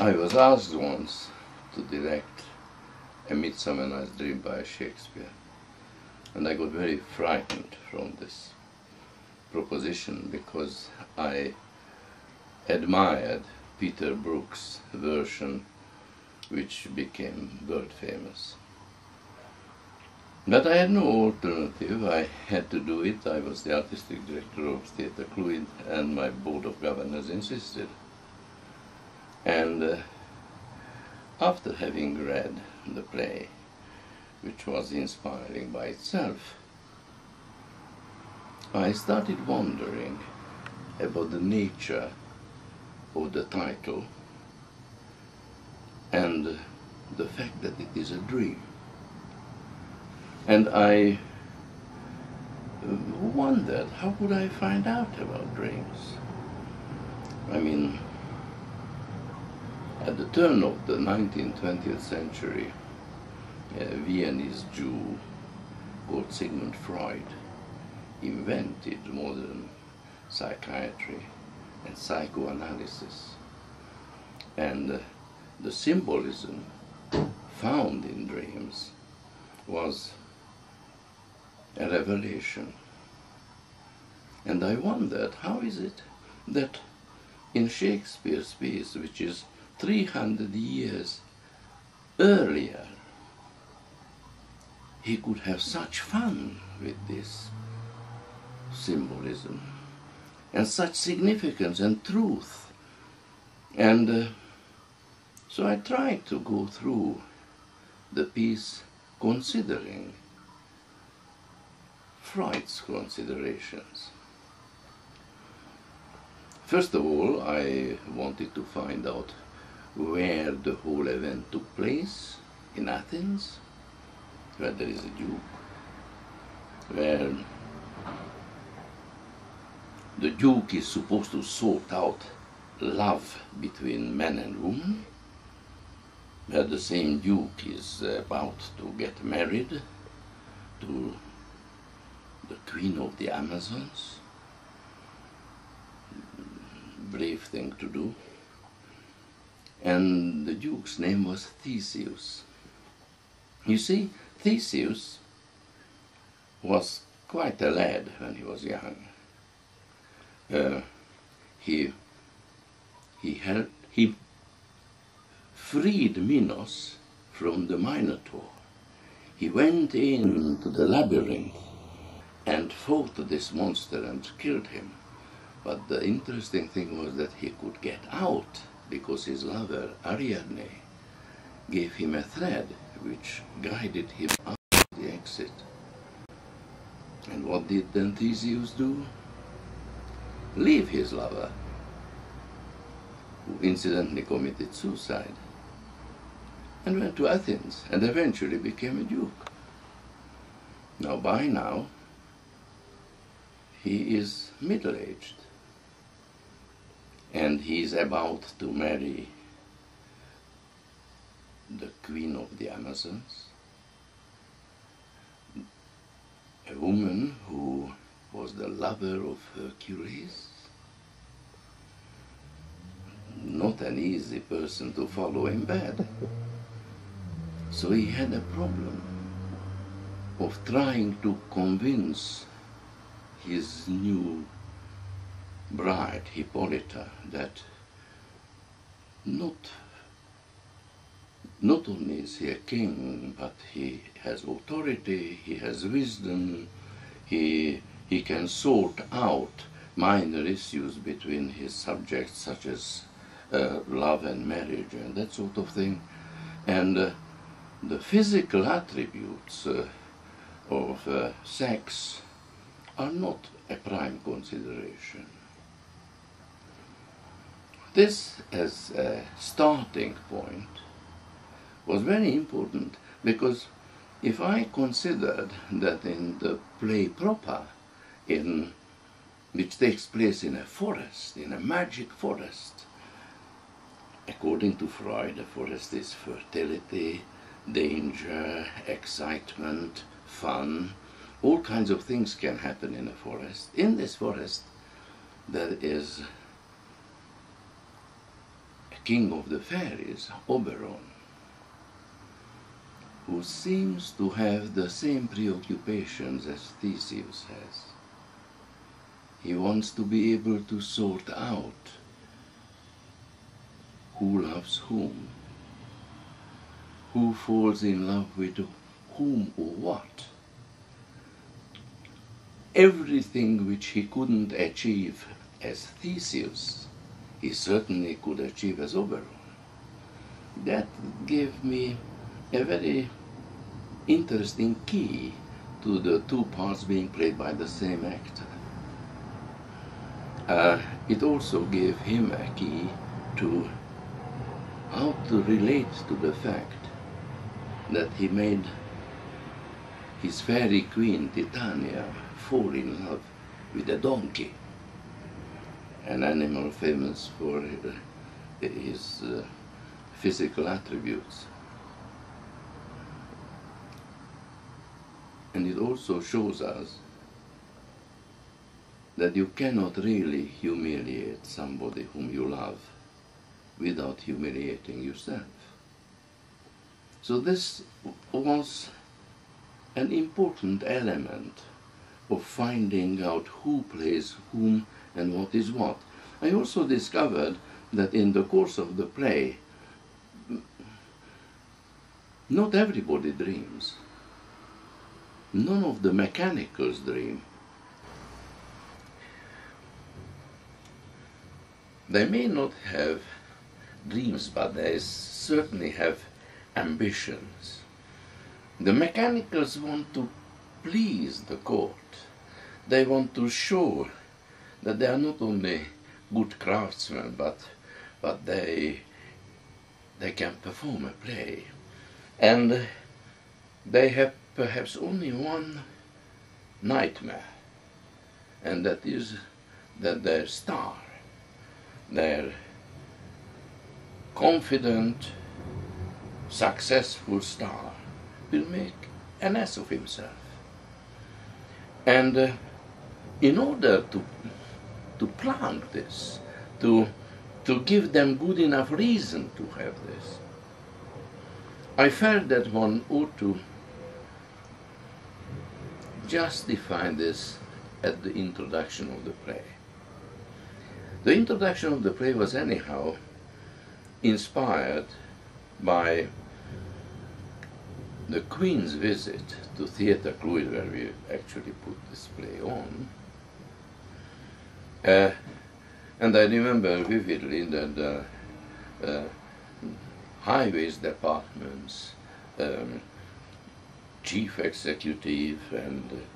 I was asked once to direct A Midsummer Night's Dream by Shakespeare, and I got very frightened from this proposition because I admired Peter Brook's version, which became world famous. But I had no alternative. I had to do it. I was the artistic director of Theatre Acclaimed, and my board of governors insisted. And after having read the play, which was inspiring by itself, I started wondering about the nature of the title and the fact that it is a dream. And I wondered, how could I find out about dreams? I mean, at the turn of the 19th, 20th century, a Viennese Jew called Sigmund Freud invented modern psychiatry and psychoanalysis. And the symbolism found in dreams was a revelation. And I wondered, how is it that in Shakespeare's piece, which is 300 years earlier, he could have such fun with this symbolism and such significance and truth. And so I tried to go through the piece considering Freud's considerations. First of all, I wanted to find out where the whole event took place, in Athens, where there is a duke, where the duke is supposed to sort out love between man and woman, where the same duke is about to get married to the queen of the Amazons. Brave thing to do. And the duke's name was Theseus. You see, Theseus was quite a lad when he was young. He freed Minos from the Minotaur. He went into the labyrinth and fought this monster and killed him. But the interesting thing was that he could get out because his lover, Ariadne, gave him a thread which guided him out of the exit. And what did then Theseus do? Leave his lover, who incidentally committed suicide, and went to Athens and eventually became a duke. Now, by now, he is middle-aged, and he is about to marry the queen of the Amazons, a woman who was the lover of Hercules. Not an easy person to follow in bed. So he had a problem of trying to convince his new bride, Hippolyta, that not only is he a king, but he has authority, he has wisdom, he can sort out minor issues between his subjects, such as love and marriage and that sort of thing. And the physical attributes of sex are not a prime consideration. This, as a starting point, was very important, because if I considered that in the play proper, which takes place in a forest, in a magic forest, according to Freud, a forest is fertility, danger, excitement, fun. All kinds of things can happen in a forest. In this forest, there is a king of the fairies, Oberon, who seems to have the same preoccupations as Theseus has. He wants to be able to sort out who loves whom, who falls in love with whom or what. Everything which he couldn't achieve as Theseus, he certainly could achieve as Oberon. That gave me a very interesting key to the two parts being played by the same actor. It also gave him a key to how to relate to the fact that he made his fairy queen Titania fall in love with a donkey, an animal famous for his physical attributes. And it also shows us that you cannot really humiliate somebody whom you love without humiliating yourself. So this was an important element of finding out who plays whom and what is what. I also discovered that in the course of the play, not everybody dreams. None of the mechanicals dream. They may not have dreams, but they certainly have ambitions. The mechanicals want to please the court. They want to show that they are not only good craftsmen, but they can perform a play. And they have perhaps only one nightmare, and that is that their star, their confident, successful star, will make an ass of himself. And in order to plant this, to give them good enough reason to have this, I felt that one ought to justify this at the introduction of the play. The introduction of the play was anyhow inspired by the Queen's visit to Theatre Acclaimed, where we actually put this play on. And I remember vividly that the highways department's chief executive and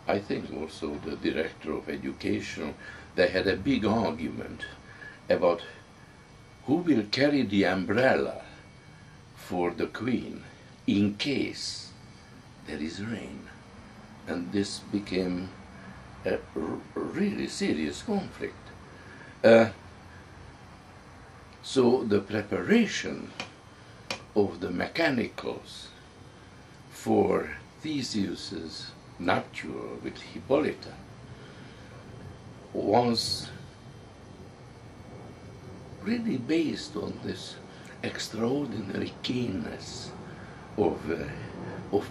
I think also the director of education, they had a big argument about who will carry the umbrella for the Queen in case there is rain. And this became a really serious conflict. So the preparation of the mechanicals for Theseus's nuptial with Hippolyta was really based on this extraordinary keenness of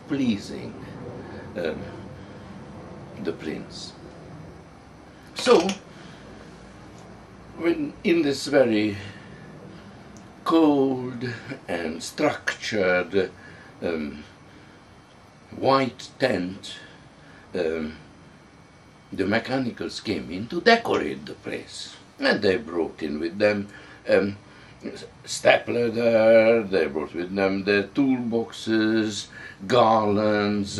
pleasing the prince. So, when in this very cold and structured white tent, the mechanicals came in to decorate the place, and they brought in with them stepladder, they brought with them their toolboxes, garlands,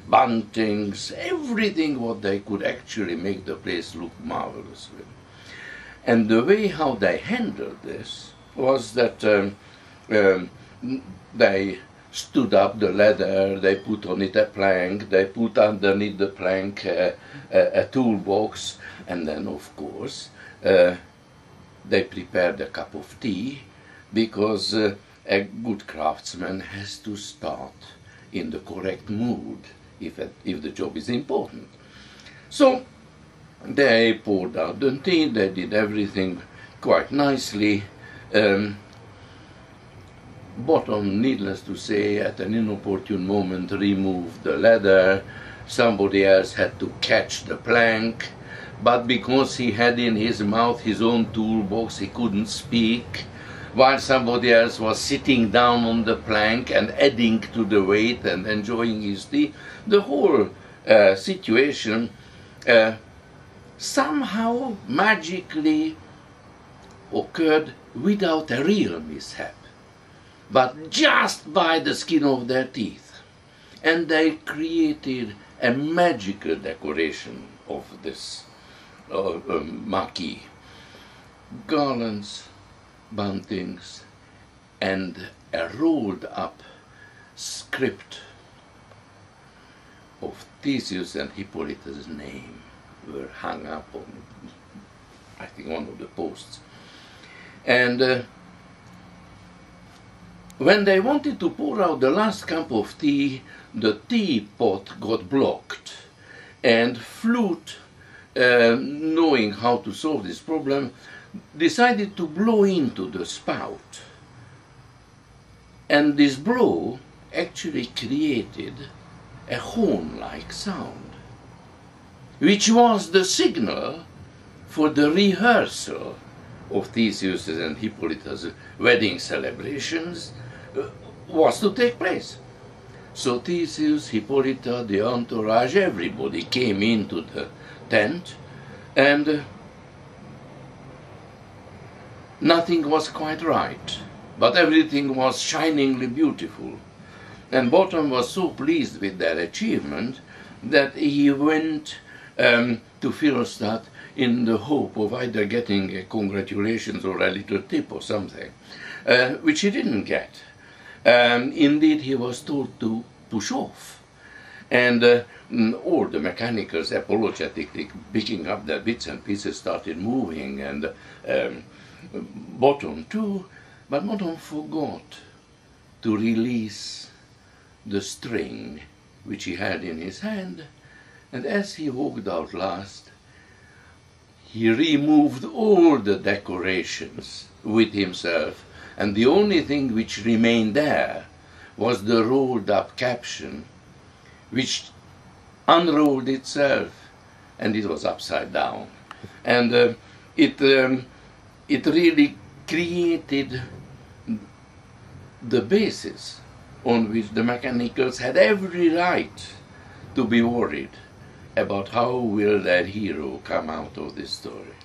buntings, everything what they could actually make the place look marvelous with. And the way how they handled this was that they stood up the ladder, they put on it a plank, they put underneath the plank a toolbox, and then of course they prepared a cup of tea, because a good craftsman has to start in the correct mood if the job is important. So they poured out the tea, they did everything quite nicely, Bottom, needless to say, at an inopportune moment removed the ladder. Somebody else had to catch the plank, but because he had in his mouth his own toolbox, he couldn't speak, while somebody else was sitting down on the plank and adding to the weight and enjoying his tea. The whole situation somehow magically occurred without a real mishap, but just by the skin of their teeth. And they created a magical decoration of this marquee. Garlands, buntings, and a rolled up script of Theseus and Hippolyta's name were hung up on, I think, one of the posts. And when they wanted to pour out the last cup of tea, the teapot got blocked, and Flute, knowing how to solve this problem, decided to blow into the spout. And this blow actually created a horn-like sound, which was the signal for the rehearsal of Theseus and Hippolyta's wedding celebrations was to take place. So Theseus, Hippolyta, the entourage, everybody came into the tent, and nothing was quite right, but everything was shiningly beautiful. And Bottom was so pleased with their achievement that he went to Philostat in the hope of either getting a congratulations or a little tip or something, which he didn't get. Indeed, he was told to push off. And all the mechanicals, apologetically picking up their bits and pieces, started moving, and Bottom too, but Bottom forgot to release the string which he had in his hand, and as he walked out last, he removed all the decorations with himself, and the only thing which remained there was the rolled up caption, which unrolled itself, and it was upside down. And it really created the basis on which the mechanicals had every right to be worried about how will their hero come out of this story.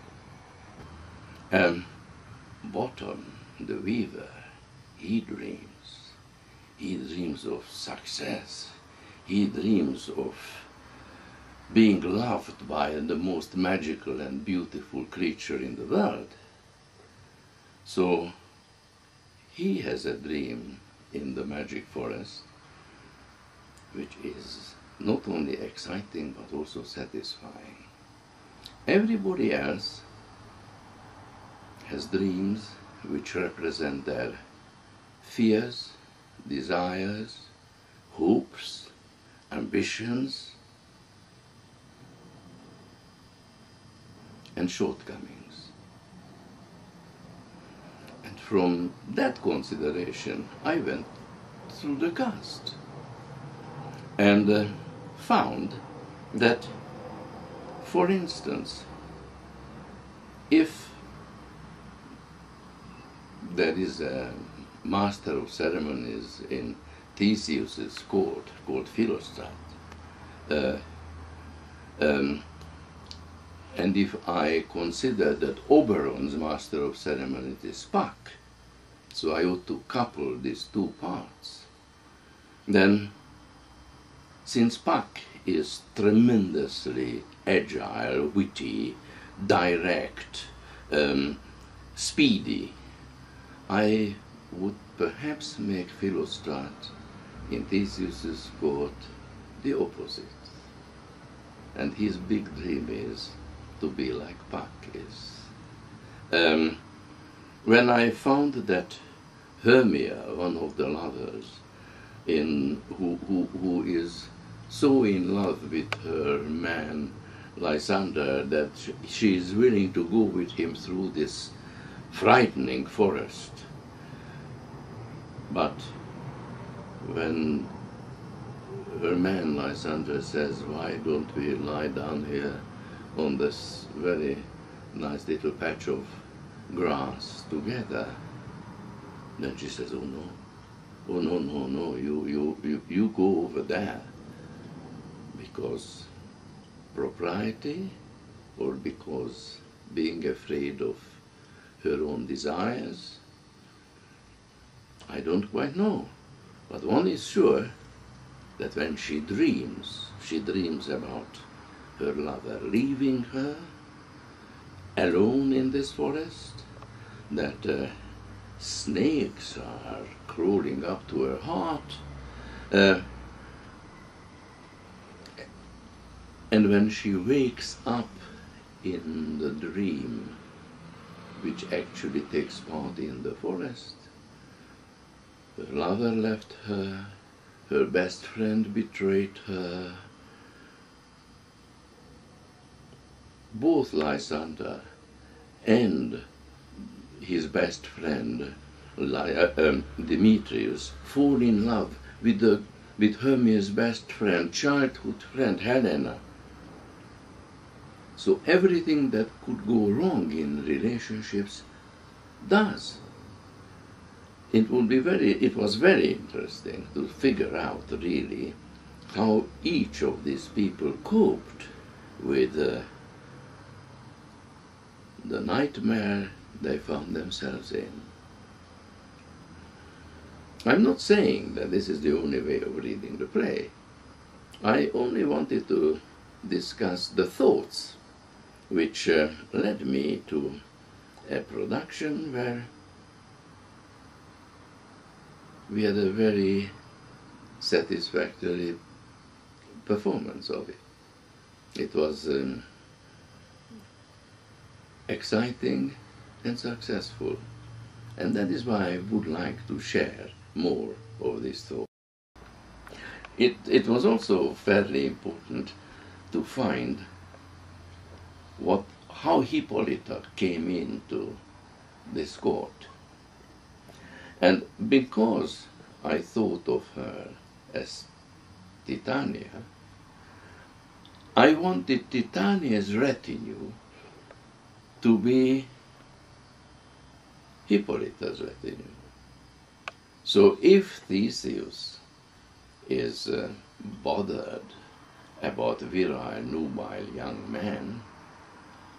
Bottom, the weaver, he dreams. He dreams of success. He dreams of being loved by the most magical and beautiful creature in the world. So he has a dream in the magic forest, which is not only exciting but also satisfying. Everybody else has dreams which represent their fears, desires, hopes, ambitions, and shortcomings. And from that consideration, I went through the cast and found that, for instance, if there is a master of ceremonies in Theseus's court called Philostat, and if I consider that Oberon's master of ceremonies is Puck, so I ought to couple these two parts, then since Puck is tremendously agile, witty, direct, speedy, I would perhaps make Philostat in Theseus's court the opposite. And his big dream is to be like Puck is. When I found that Hermia, one of the lovers, who is so in love with her man Lysander that she is willing to go with him through this frightening forest, But when her man Lysander says, "Why don't we lie down here on this very nice little patch of grass together?" Then she says, "Oh no, oh no, no, no, you go over there." Because propriety, or because being afraid of her own desires? I don't quite know. But one is sure, that when she dreams about her lover leaving her alone in this forest, that snakes are crawling up to her heart, and when she wakes up in the dream, which actually takes part in the forest, her lover left her, her best friend betrayed her. Both Lysander and his best friend Demetrius fall in love with Hermia's best friend, childhood friend Helena. So everything that could go wrong in relationships does. It was very interesting to figure out really how each of these people coped with the nightmare they found themselves in. I'm not saying that this is the only way of reading the play. I only wanted to discuss the thoughts which led me to a production where we had a very satisfactory performance of it. It was exciting and successful, and that is why I would like to share more of this thought. It was also fairly important to find how Hippolyta came into this court. And because I thought of her as Titania, I wanted Titania's retinue to be Hippolyta's retinue. So if Theseus is bothered about virile, nubile young men,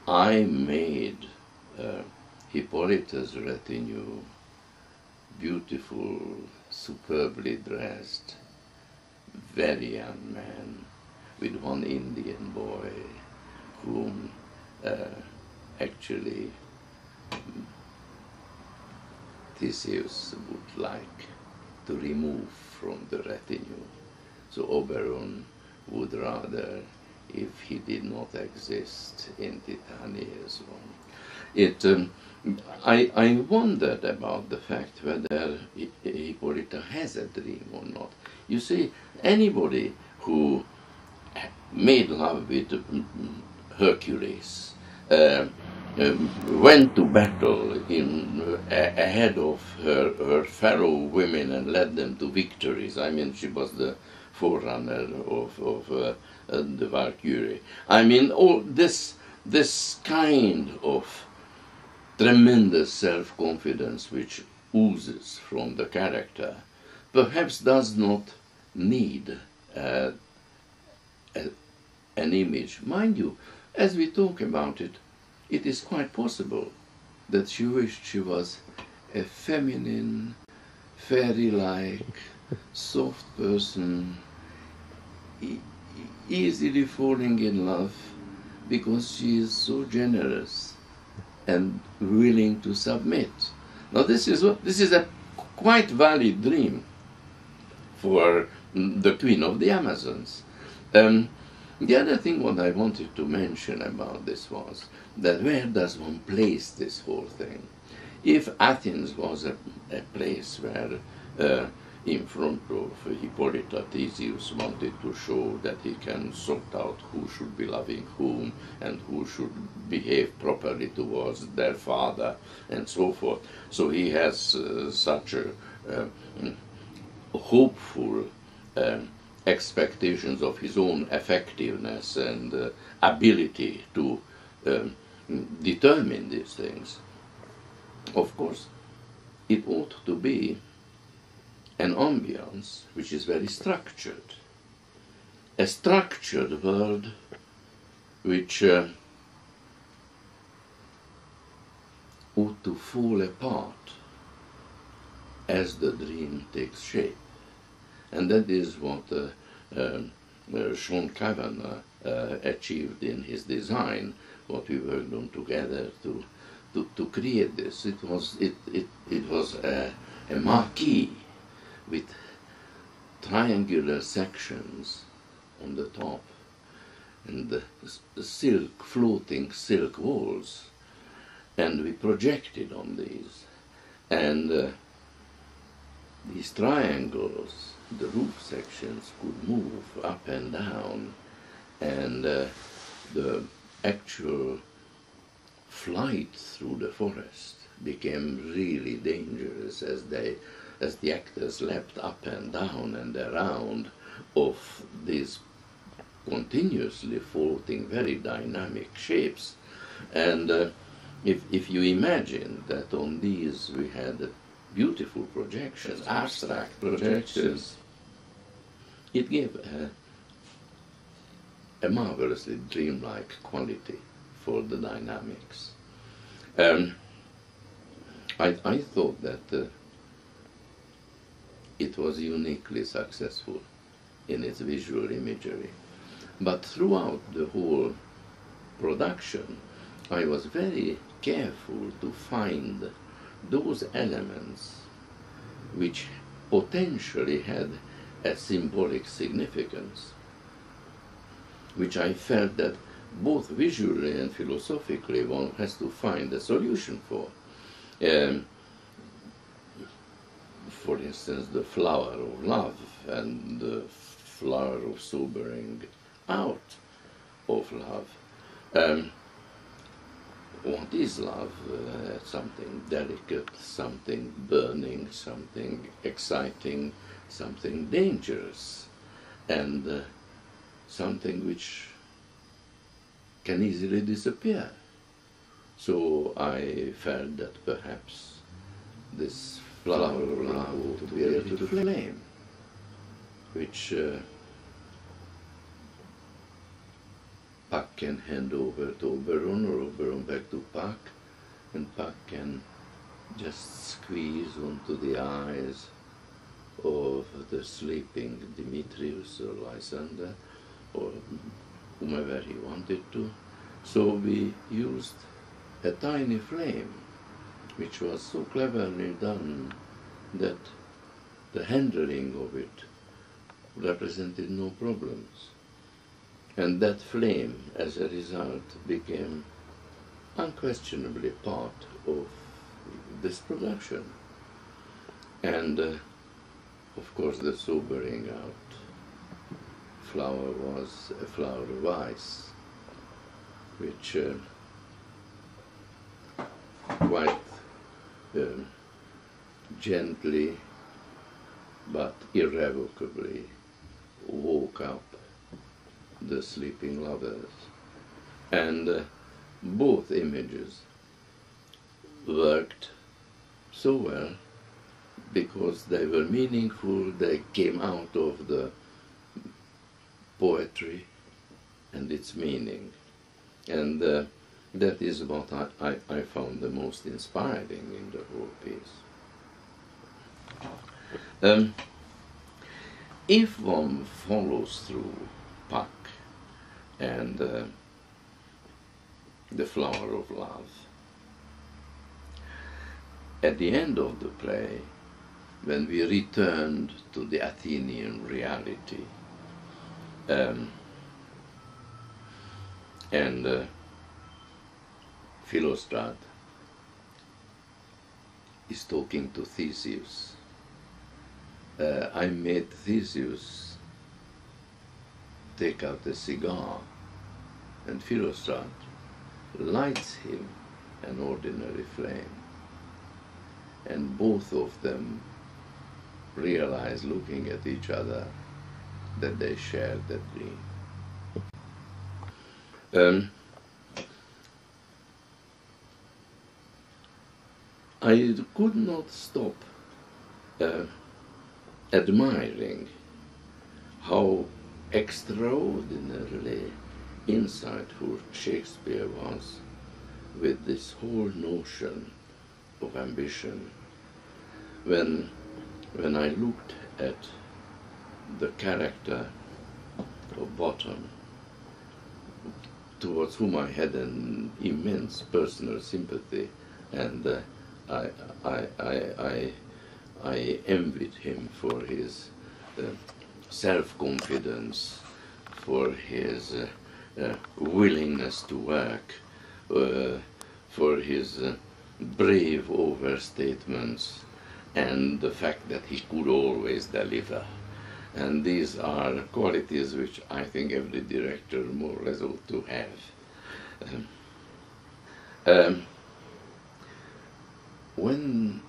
I made Hippolyta's retinue beautiful, superbly dressed, very young man, with one Indian boy whom actually Theseus would like to remove from the retinue. So Oberon would rather if he did not exist in Titania's one. I wondered about the fact whether Hippolyta has a dream or not. You see, anybody who made love with Hercules, went to battle ahead of her fellow women and led them to victories. I mean, she was the forerunner of the Valkyrie. I mean, all this kind of tremendous self-confidence which oozes from the character perhaps does not need an image. Mind you, as we talk about it, it is quite possible that she wished she was a feminine, fairy-like, soft person, easily falling in love because she is so generous and willing to submit. Now this is a quite valid dream for the Queen of the Amazons. The other thing what I wanted to mention about this was that where does one place this whole thing? If Athens was a place where in front of Hippolyta, Theseus wanted to show that he can sort out who should be loving whom and who should behave properly towards their father and so forth. So he has such uh, hopeful expectations of his own effectiveness and ability to determine these things. Of course, it ought to be an ambience which is very structured. A structured world which ought to fall apart as the dream takes shape. And that is what Sean Kavanagh achieved in his design, what we worked on together to create this. It was a marquee with triangular sections on the top and the floating silk walls, and we projected on these. And these triangles, the roof sections, could move up and down, and the actual flight through the forest became really dangerous as the actors leapt up and down and around of these continuously floating, very dynamic shapes. And if you imagine that on these we had beautiful projections, abstract projections, it gave a marvelously dreamlike quality for the dynamics. I thought that it was uniquely successful in its visual imagery. But throughout the whole production, I was very careful to find those elements which potentially had a symbolic significance, which I felt that both visually and philosophically one has to find a solution for. For instance, the flower of love and the flower of sobering out of love. What is love? Something delicate, something burning, something exciting, something dangerous, and something which can easily disappear. So I felt that perhaps this flower of love ought to be a little flame, which Puck can hand over to Oberon, or Oberon back to Puck, and Puck can just squeeze onto the eyes of the sleeping Demetrius or Lysander, or whomever he wanted to. So we used a tiny flame, which was so cleverly done that the handling of it represented no problems. And that flame, as a result, became unquestionably part of this production. And of course the sobering out flower was a flower of ice, which quite gently but irrevocably woke up the sleeping lovers. And both images worked so well because they were meaningful, they came out of the poetry and its meaning. And that is what I found the most inspiring in the whole piece. If one follows through Puck and the flower of love, at the end of the play, when we returned to the Athenian reality, and Philostrate is talking to Theseus. I made Theseus take out a cigar, and Philostrate lights him an ordinary flame, and both of them realize, looking at each other, that they shared that dream. I could not stop admiring how extraordinarily insightful Shakespeare was with this whole notion of ambition. When I looked at the character of Bottom, towards whom I had an immense personal sympathy, and I envied him for his self-confidence, for his willingness to work, for his brave overstatements, and the fact that he could always deliver. And these are qualities which I think every director more or less ought to have. When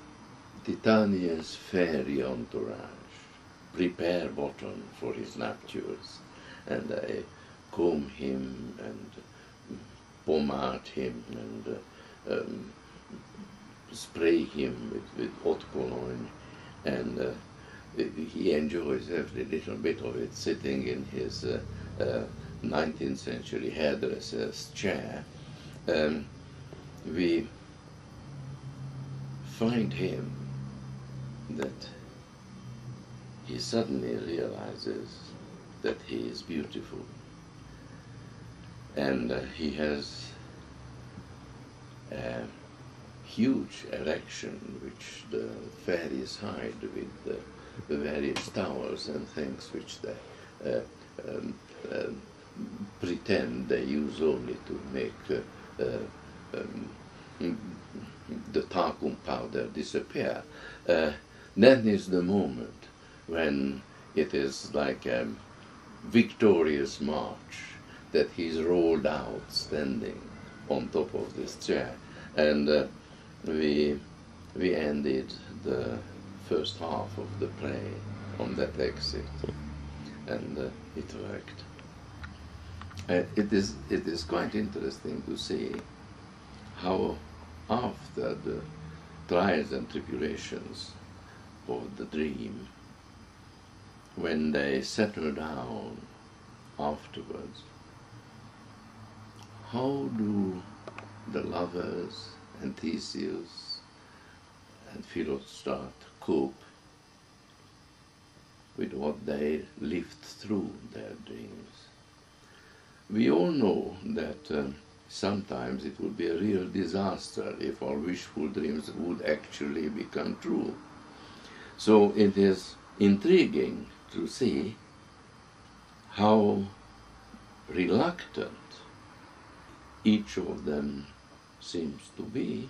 Titania's fairy entourage prepare Bottom for his nuptials, and they comb him and pomade him and spray him with haute cologne, and he enjoys every little bit of it, sitting in his 19th century hairdresser's chair. We find him that he suddenly realizes that he is beautiful, and he has a huge erection which the fairies hide with the various towers and things which they pretend they use only to make the talcum powder disappear. Then is the moment when it is like a victorious march that he's rolled out standing on top of this chair. And we ended the first half of the play on that exit, and it worked. It is quite interesting to see how after the trials and tribulations of the dream, when they settle down afterwards, how do the lovers and Theseus and Philostrate cope with what they lived through their dreams? We all know that sometimes it would be a real disaster if our wishful dreams would actually become true. So it is intriguing to see how reluctant each of them seems to be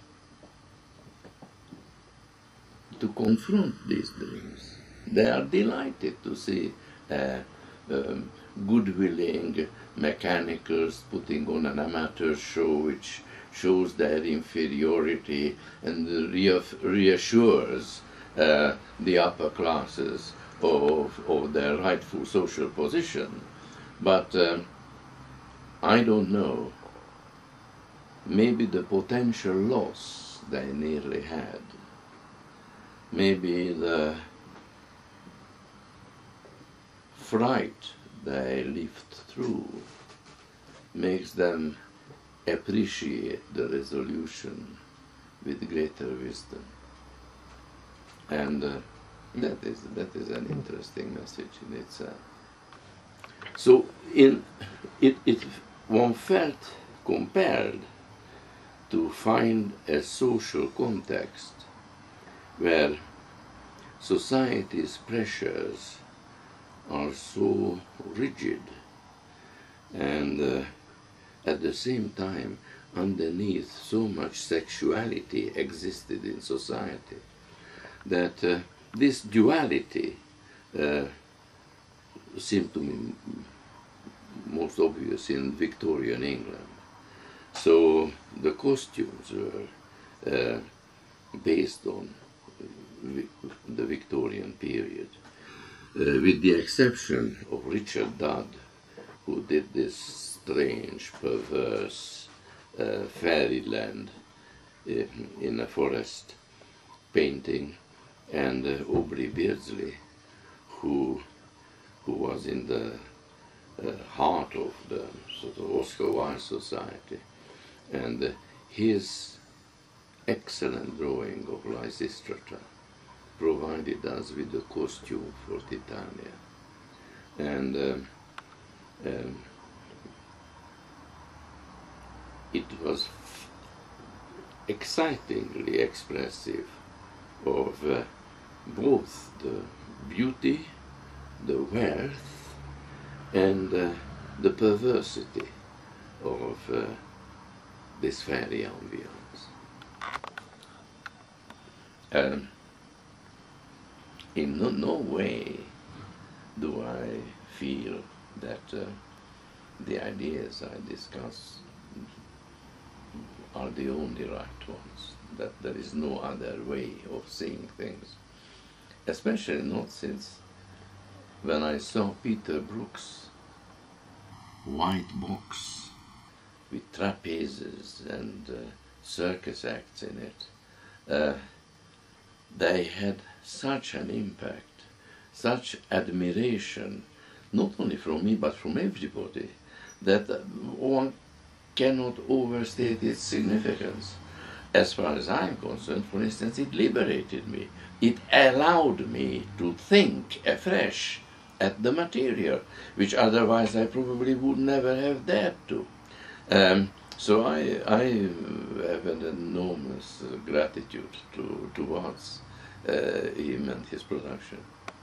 to confront these dreams. They are delighted to see good-willing mechanicals putting on an amateur show which shows their inferiority and reassures the upper classes of their rightful social position. But I don't know, maybe the potential loss they nearly had, maybe the fright they lived through makes them appreciate the resolution with greater wisdom. And that is an interesting message in itself. So one felt compelled to find a social context where society's pressures are so rigid, and at the same time underneath so much sexuality existed in society, that this duality seemed to me most obvious in Victorian England. So the costumes were based on the Victorian period, with the exception of Richard Dodd, who did this strange, perverse fairyland in a forest painting, and Aubrey Beardsley, who was in the heart of the sort of Oscar Wilde Society, and his excellent drawing of Lysistrata provided us with the costume for Titania, and it was excitingly expressive of both the beauty, the wealth, and the perversity of this fairy ambience. In no way do I feel that the ideas I discuss are the only right ones, that there is no other way of seeing things. Especially not since when I saw Peter Brook's white box with trapezes and circus acts in it, they had such an impact, such admiration, not only from me but from everybody, that one cannot overstate its significance. As far as I'm concerned, for instance, it liberated me. It allowed me to think afresh at the material, which otherwise I probably would never have dared to. So I have an enormous gratitude towards him and his production.